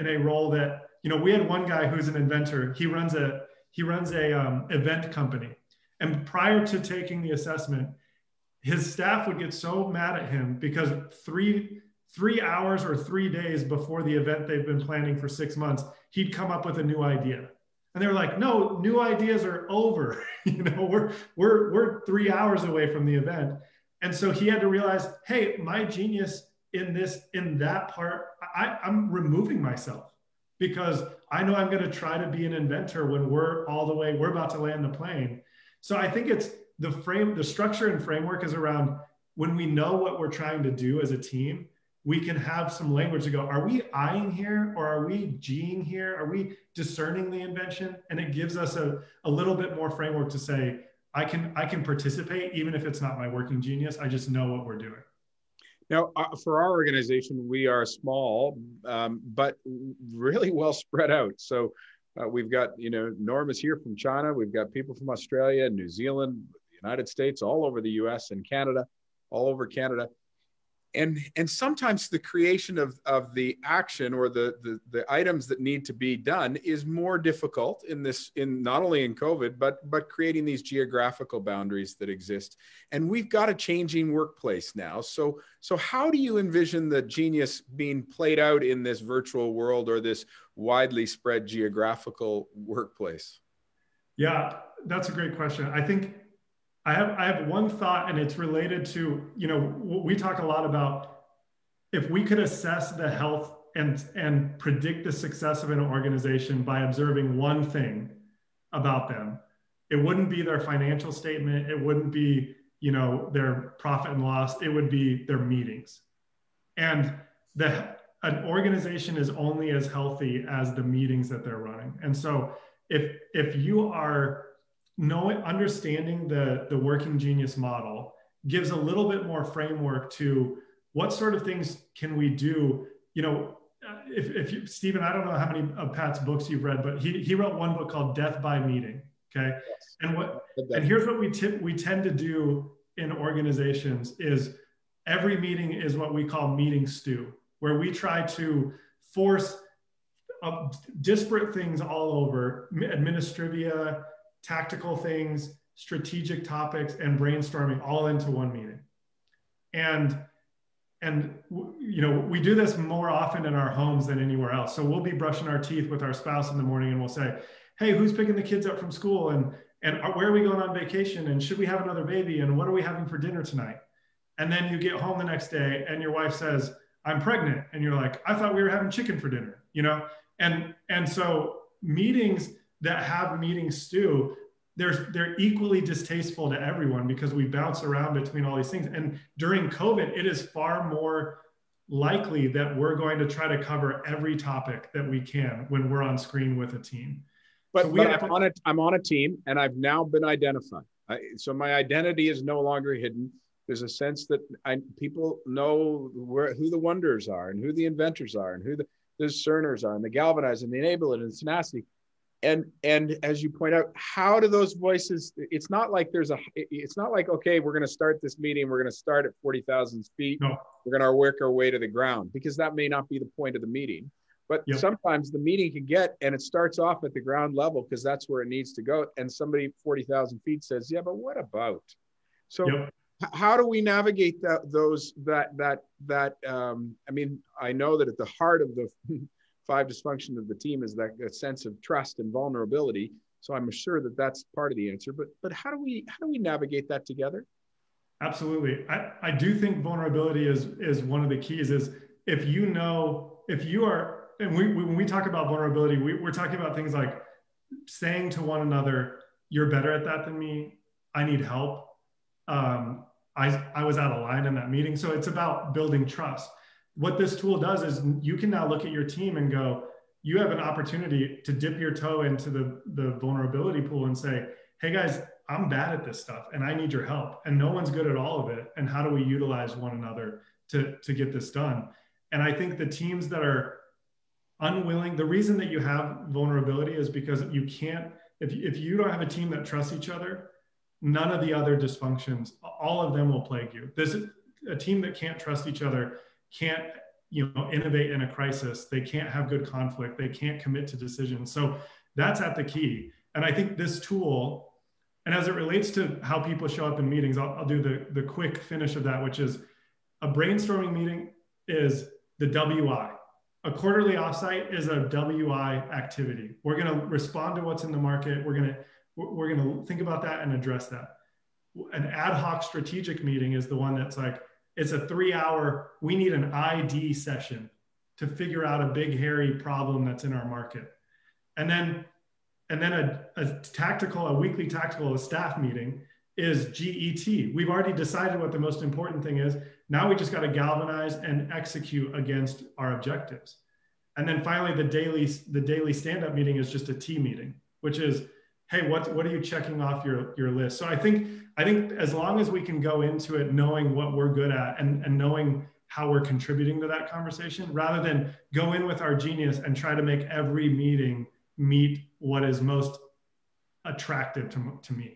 a role that, we had one guy who's an inventor. He runs a event company, and prior to taking the assessment, his staff would get so mad at him because three hours or 3 days before the event they've been planning for 6 months, he'd come up with a new idea. And they were like, no, new ideas are over. We're 3 hours away from the event. And so he had to realize, hey, my genius in that part, I'm removing myself because I know I'm going to try to be an inventor when we're about to land the plane. So I think it's the structure and framework is around when we know what we're trying to do as a team, we can have some language to go, are we Iing here, or are we G'ing here? Are we discerning the invention? And it gives us a little bit more framework to say, I can participate even if it's not my working genius. I just know what we're doing. Now, for our organization, we are small, but really well spread out. So we've got, Norm is here from China. We've got people from Australia, New Zealand, the United States, all over the US and Canada, all over Canada. And sometimes the creation of the action or the items that need to be done is more difficult in not only in COVID, but creating these geographical boundaries that exist. And we've got a changing workplace now. So how do you envision the genius being played out in this virtual world or this widely spread geographical workplace? Yeah, that's a great question. I think I have one thought, and it's related to, we talk a lot about if we could assess the health and predict the success of an organization by observing one thing about them, it wouldn't be their financial statement. It wouldn't be, their profit and loss. It would be their meetings. And an organization is only as healthy as the meetings that they're running. And so if you are understanding the working genius model gives a little bit more framework to what sort of things can we do. If you, Stephen, I don't know how many of Pat's books you've read, but he wrote one book called Death by Meeting. Okay. Yes. And here's what we tend to do in organizations is every meeting is what we call meeting stew, where we try to force disparate things all over, administrivia, tactical things, strategic topics, and brainstorming all into one meeting. And we do this more often in our homes than anywhere else. So we'll be brushing our teeth with our spouse in the morning and we'll say, hey, who's picking the kids up from school? And where are we going on vacation? And should we have another baby? And what are we having for dinner tonight? And then you get home the next day and your wife says, I'm pregnant. And you're like, I thought we were having chicken for dinner, And so meetings that have meeting stew, they're equally distasteful to everyone because we bounce around between all these things. And during COVID, it is far more likely that we're going to try to cover every topic that we can when we're on screen with a team. But I'm on a team, and I've now been identified. So my identity is no longer hidden. There's a sense that people know who the wonders are, and who the inventors are, and who the discerners are, and the galvanize, and the enable it, and the tenacity. And as you point out, how do those voices? It's not like okay, we're going to start this meeting. We're going to start at 40,000 feet. No. We're going to work our way to the ground, because that may not be the point of the meeting. But sometimes the meeting can and it starts off at the ground level because that's where it needs to go. And somebody 40,000 feet says, yeah, but what about? So how do we navigate that? I mean, I know that at the heart of the five dysfunctions of the team is that sense of trust and vulnerability. So I'm sure that that's part of the answer. But how do we navigate that together? Absolutely. I do think vulnerability is one of the keys. Is if you are. And when we talk about vulnerability, we're talking about things like saying to one another, you're better at that than me. I need help. I was out of line in that meeting. So it's about building trust. What this tool does is you can now look at your team and go, you have an opportunity to dip your toe into the vulnerability pool and say, hey guys, I'm bad at this stuff and I need your help. And no one's good at all of it. And how do we utilize one another to get this done? And I think the teams that are unwilling, the reason that you have vulnerability is because you can't, if you don't have a team that trusts each other, none of the other dysfunctions, all of them will plague you. This is a team that can't trust each other, can't innovate in a crisis. They can't have good conflict. They can't commit to decisions. So that's at the key. And I think this tool, and as it relates to how people show up in meetings, I'll do the quick finish of that, which is a brainstorming meeting is the WI. A quarterly offsite is a WI activity. We're going to respond to what's in the market. We're going to think about that and address that. An ad hoc strategic meeting is the one that's like, it's a 3-hour, we need an ID session to figure out a big, hairy problem that's in our market. And then a weekly tactical staff meeting is GET. We've already decided what the most important thing is. Now we just got to galvanize and execute against our objectives. And then finally, the daily stand-up meeting is just a T meeting, which is, hey, what are you checking off your list? So I think as long as we can go into it knowing what we're good at and knowing how we're contributing to that conversation, rather than go in with our genius and try to make every meeting meet what is most attractive to me.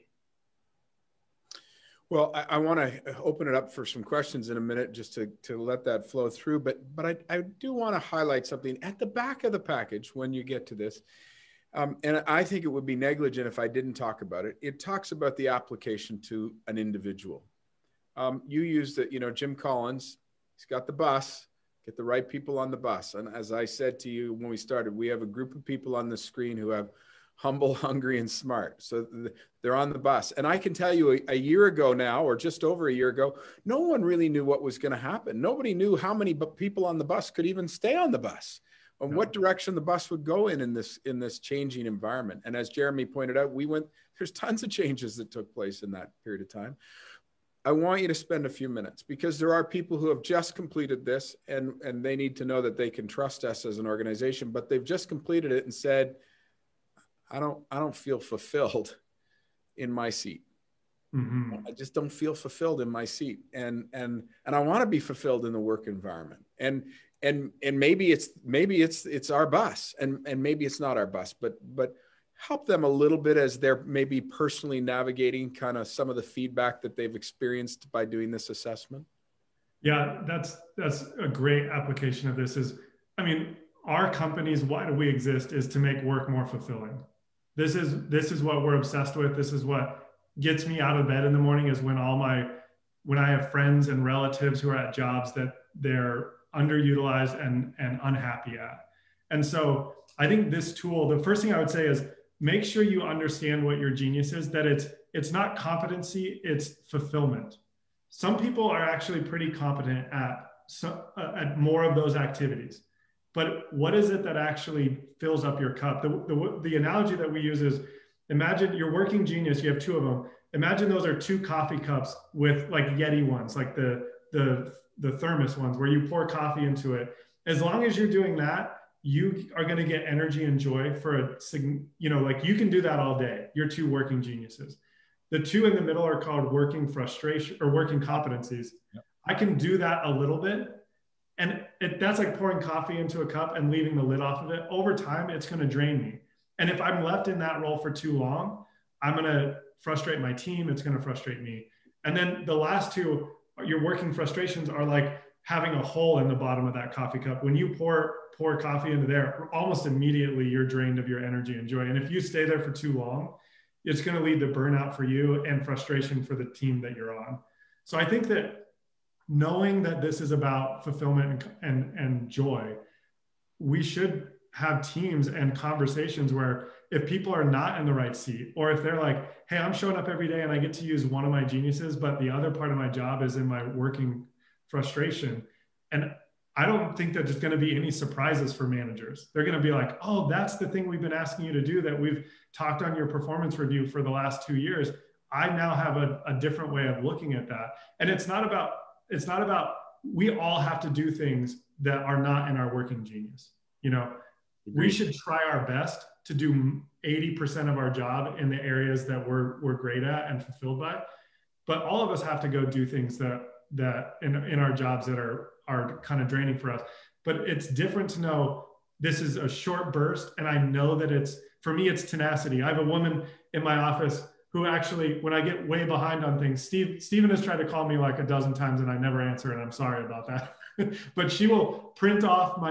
Well, I want to open it up for some questions in a minute, just to let that flow through. But I do want to highlight something at the back of the package when you get to this. And I think it would be negligent if I didn't talk about it. It talks about the application to an individual. You used it, Jim Collins, he's got the bus, get the right people on the bus. And as I said to you when we started, we have a group of people on the screen who have humble, hungry, and smart. So they're on the bus. And I can tell you a year ago now, or just over a year ago, no one really knew what was going to happen. Nobody knew how many people on the bus could even stay on the bus, and what direction the bus would go in this changing environment. And as Jeremy pointed out, there's tons of changes that took place in that period of time. I want you to spend a few minutes, because there are people who have just completed this, and they need to know that they can trust us as an organization, but they've just completed it and said, I don't feel fulfilled in my seat. Mm-hmm. I just don't feel fulfilled in my seat. And I want to be fulfilled in the work environment. And maybe it's our bus, and maybe it's not our bus, but help them a little bit as they're maybe personally navigating kind of some of the feedback that they've experienced by doing this assessment. Yeah, that's a great application of this. Our company's why do we exist is to make work more fulfilling. This is what we're obsessed with. This is what gets me out of bed in the morning, is when I have friends and relatives who are at jobs that they're underutilized and unhappy at. And so I think this tool, the first thing I would say is make sure you understand what your genius is, that it's not competency, it's fulfillment. Some people are actually pretty competent at more of those activities. but what is it that actually fills up your cup? The analogy that we use is, imagine you're working genius, you have two of them. Imagine those are two coffee cups with like Yeti ones, like the thermos ones where you pour coffee into it. As long as you're doing that, you are going to get energy and joy for like you can do that all day. You're two working geniuses. The two in the middle are called working frustration or working competencies. Yep. I can do that a little bit. And that's like pouring coffee into a cup and leaving the lid off of it. Over time, it's going to drain me. And if I'm left in that role for too long, I'm going to frustrate my team. It's going to frustrate me. And then the last two, your working frustrations are like having a hole in the bottom of that coffee cup. When you pour coffee into there, almost immediately you're drained of your energy and joy. And if you stay there for too long, it's going to lead to burnout for you and frustration for the team that you're on. So I think that knowing that this is about fulfillment and joy, we should have teams and conversations where if people are not in the right seat, or if they're like, hey, I'm showing up every day and I get to use one of my geniuses, but the other part of my job is in my working frustration. And I don't think that there's going to be any surprises for managers. They're going to be like, oh, that's the thing we've been asking you to do that we've talked on your performance review for the last 2 years. I now have a different way of looking at that. And it's not about, we all have to do things that are not in our working genius. We should try our best to do 80% of our job in the areas that we're great at and fulfilled by. But all of us have to go do things that in our jobs that are kind of draining for us. But it's different to know this is a short burst. And I know that for me, it's tenacity. I have a woman in my office who actually, when I get way behind on things, Steven has tried to call me like a dozen times and I never answer, and I'm sorry about that. But she will print off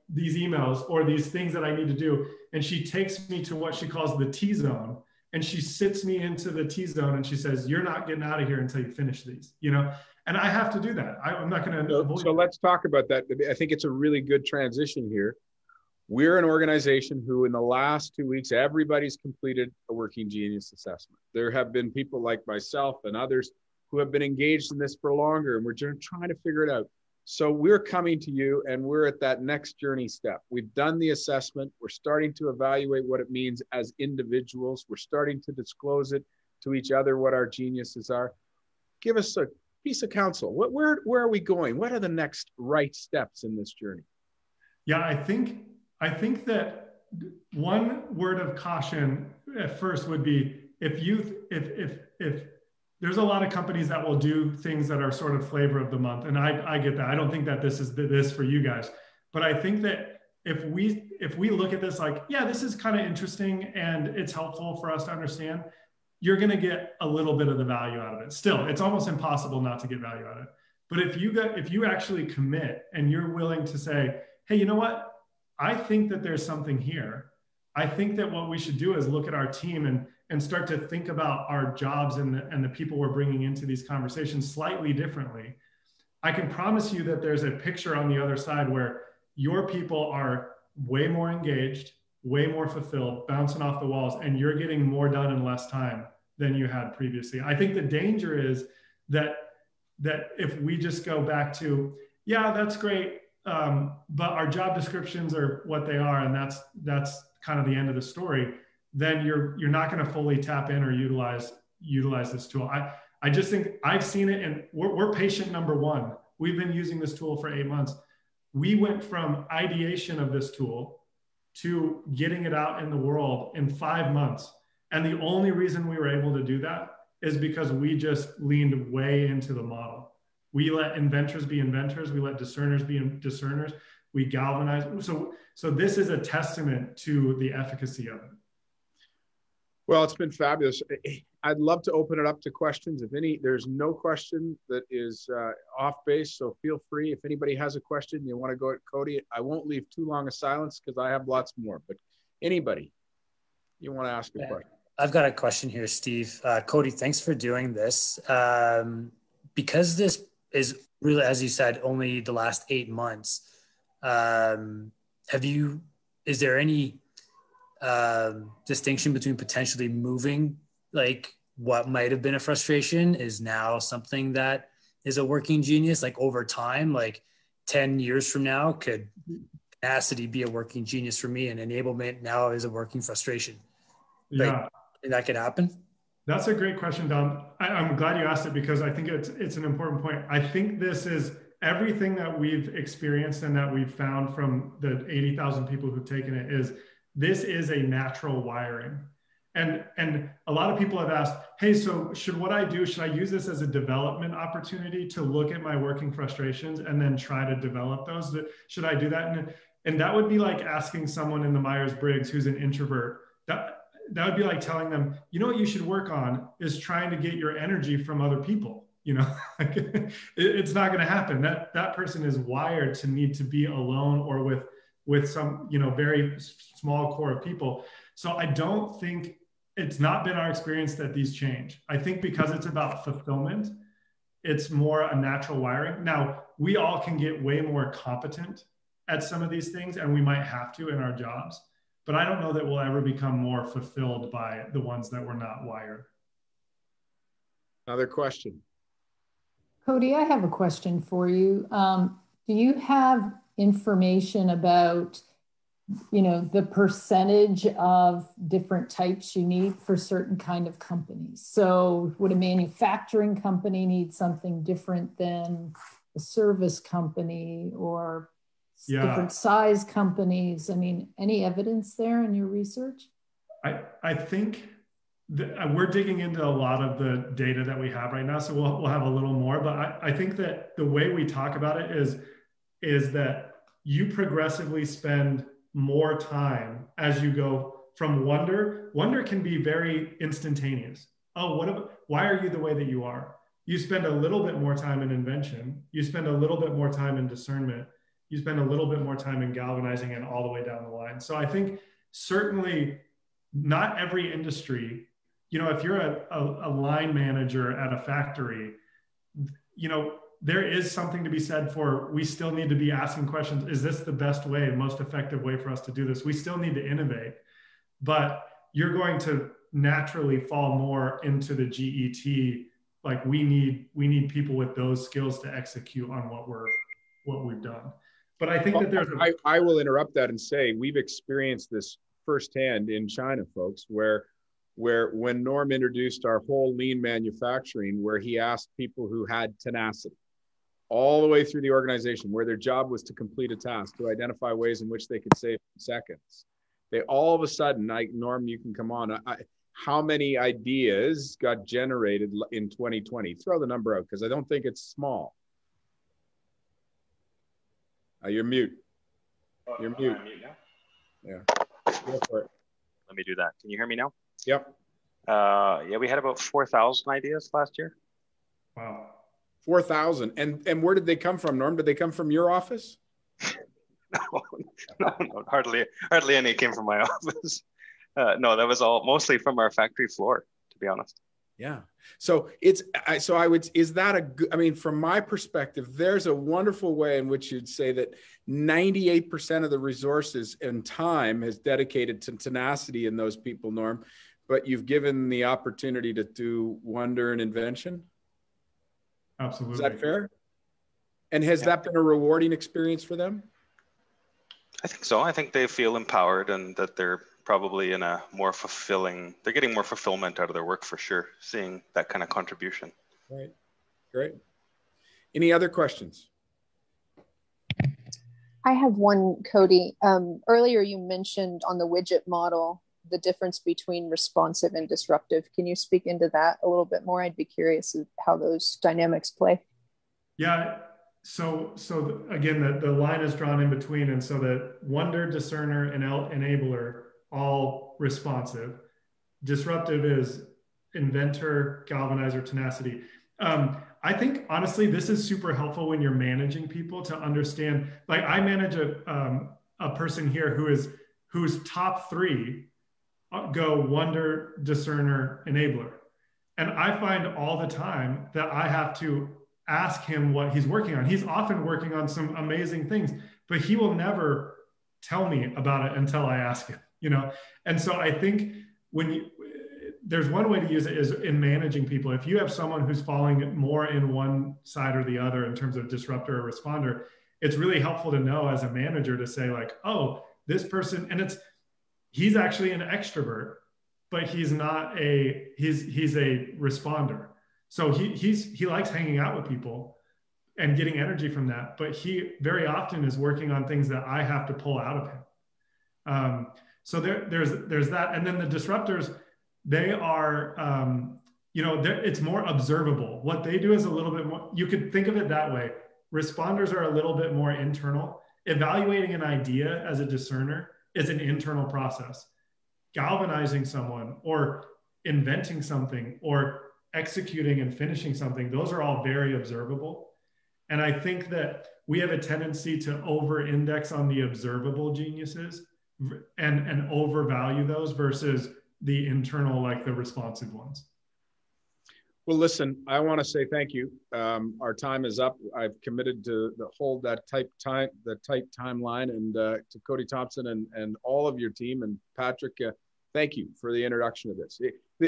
these emails or these things that I need to do. And she takes me to what she calls the T zone. And she sits me into the T zone and she says, you're not getting out of here until you finish these, and I have to do that. I'm not going to avoid So let's talk about that. I think it's a really good transition here. We're an organization who in the last 2 weeks, everybody's completed a working genius assessment. There have been people like myself and others who have been engaged in this for longer, and we're just trying to figure it out. So we're coming to you and we're at that next journey step. We've done the assessment. We're starting to evaluate what it means as individuals. We're starting to disclose it to each other, what our geniuses are. Give us a piece of counsel. Where are we going? What are the next right steps in this journey? Yeah, I think that one word of caution at first would be if there's a lot of companies that will do things that are sort of flavor of the month. And I get that. I don't think that this is this for you guys, but I think that if we look at this like, yeah, this is kind of interesting and it's helpful for us to understand, you're going to get a little bit of the value out of it. Still, it's almost impossible not to get value out of it. But if you actually commit and you're willing to say, hey, you know what? I think that there's something here. I think that what we should do is look at our team and start to think about our jobs and the people we're bringing into these conversations slightly differently. I can promise you that there's a picture on the other side where your people are way more engaged, way more fulfilled, bouncing off the walls, and you're getting more done in less time than you had previously. I think the danger is that if we just go back to, yeah, that's great, but our job descriptions are what they are, and that's kind of the end of the story, then you're not going to fully tap in or utilize this tool. I just think I've seen it, and we're patient number one. We've been using this tool for 8 months. We went from ideation of this tool to getting it out in the world in 5 months. And the only reason we were able to do that is because we just leaned way into the model. We let inventors be inventors. We let discerners be discerners. We galvanized. So this is a testament to the efficacy of it. Well, it's been fabulous. I'd love to open it up to questions. There's no question that is off base, so feel free. If anybody has a question, you want to go at Cody, I won't leave too long a silence because I have lots more. But anybody, you want to ask a question? I've got a question here, Steve. Cody, thanks for doing this. Because this is really, as you said, only the last 8 months, is there any distinction between potentially moving, like what might have been a frustration is now something that is a working genius, like over time, like 10 years from now, could tenacity be a working genius for me, and enablement now is a working frustration. Yeah. And that could happen. That's a great question, Dom. I'm glad you asked it, because I think it's an important point. I think this is everything that we've experienced and that we've found from the 80,000 people who've taken it is this is a natural wiring. And a lot of people have asked, hey, so what I do, should I use this as a development opportunity to look at my working frustrations and then try to develop those? Should I do that? And that would be like asking someone in the Myers-Briggs who's an introvert, that would be like telling them, you know what you should work on is trying to get your energy from other people. You know, it's not going to happen. That person is wired to need to be alone or with some, you know, very small core of people. So I don't think, it's not been our experience that these change. I think because it's about fulfillment, it's more a natural wiring. Now, we all can get way more competent at some of these things, and we might have to in our jobs, but I don't know that we'll ever become more fulfilled by the ones that were not wired. Another question. Cody, I have a question for you. Do you have information about, you know, the percentage of different types you need for certain kind of companies? So would a manufacturing company need something different than a service company, or different size companies? I mean, any evidence there in your research? I think we're digging into a lot of the data that we have right now, so we'll have a little more, but I think that the way we talk about it is that you progressively spend more time as you go from wonder. Wonder can be very instantaneous. Oh, why are you the way that you are? You spend a little bit more time in invention. You spend a little bit more time in discernment. You spend a little bit more time in galvanizing, and all the way down the line. So I think certainly not every industry, you know, if you're a line manager at a factory, you know, there is something to be said for, we still need to be asking questions. Is this the best way, most effective way for us to do this? We still need to innovate, but you're going to naturally fall more into the GET. Like we need people with those skills to execute on what we've done. But I think that there's I will interrupt that and say we've experienced this firsthand in China, folks, where when Norm introduced our whole lean manufacturing, where he asked people who had tenacity all the way through the organization, where their job was to complete a task, to identify ways in which they could save seconds. They all of a sudden, Norm, you can come on. How many ideas got generated in 2020? Throw the number out, because I don't think it's small. You're mute. You're mute. I'm mute now? Yeah. Go for it. Let me do that. Can you hear me now? Yep. Yeah, we had about 4,000 ideas last year. Wow. 4,000. And where did they come from, Norm? Did they come from your office? No, hardly any came from my office. No, that was all mostly from our factory floor, to be honest. Yeah. So is that a good, I mean, from my perspective, there's a wonderful way in which you'd say that 98% of the resources and time is dedicated to tenacity in those people, Norm, but you've given the opportunity to do wonder and invention. Absolutely. Is that fair? And has that been a rewarding experience for them? I think so. I think they feel empowered, and that they're probably in a more fulfilling, they're getting more fulfillment out of their work for sure, seeing that kind of contribution. Right. Great. Any other questions? I have one, Cody. Earlier you mentioned on the widget model, the difference between responsive and disruptive. Can you speak into that a little bit more? I'd be curious how those dynamics play. Yeah. So again, the line is drawn in between. And so the wonder, discerner, and enabler, all responsive. Disruptive is inventor, galvanizer, tenacity. I think honestly, this is super helpful when you're managing people to understand. Like I manage a person here whose top three go wonder, discerner, enabler. And I find all the time that I have to ask him what he's working on. He's often working on some amazing things, but he will never tell me about it until I ask him, you know? And so I think there's one way to use it is in managing people. If you have someone who's falling more in one side or the other in terms of disruptor or responder, it's really helpful to know as a manager to say like, oh, this person, and he's actually an extrovert, but he's not he's a responder. So he likes hanging out with people and getting energy from that, but he very often is working on things that I have to pull out of him. So there's that. And then the disruptors, they are, it's more observable. What they do is a little bit more, you could think of it that way. Responders are a little bit more internal. Evaluating an idea as a discerner is an internal process. Galvanizing someone or inventing something or executing and finishing something, those are all very observable. And I think that we have a tendency to over-index on the observable geniuses and overvalue those versus the internal, like the responsive ones. Well, listen, I want to say thank you. Our time is up. I've committed to hold that tight timeline, and to Cody Thompson and all of your team, and Patrick, thank you for the introduction of this.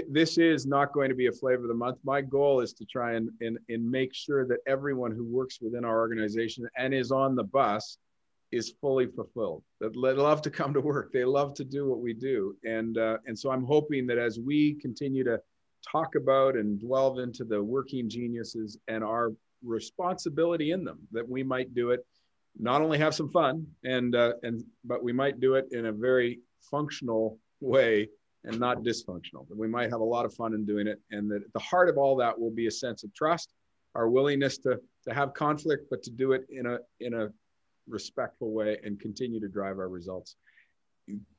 This is not going to be a flavor of the month. My goal is to try and make sure that everyone who works within our organization and is on the bus is fully fulfilled. That they love to come to work. They love to do what we do, and so I'm hoping that as we continue to talk about and delve into the working geniuses and our responsibility in them, that we might do it, not only have some fun but we might do it in a very functional way and not dysfunctional. That we might have a lot of fun in doing it, and that at the heart of all that will be a sense of trust, our willingness to have conflict, but to do it in a respectful way and continue to drive our results.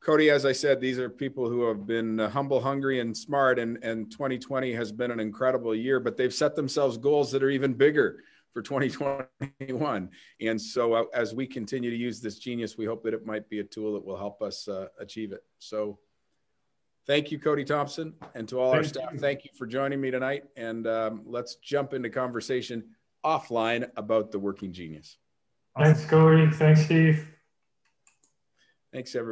Cody, as I said, these are people who have been humble, hungry, and smart, and 2020 has been an incredible year, but they've set themselves goals that are even bigger for 2021. And so as we continue to use this genius, we hope that it might be a tool that will help us achieve it. So thank you, Cody Thompson, and to all our staff, thank you for joining me tonight. And let's jump into conversation offline about the working genius. Thanks, Cody. Thanks, Steve. Thanks, everybody.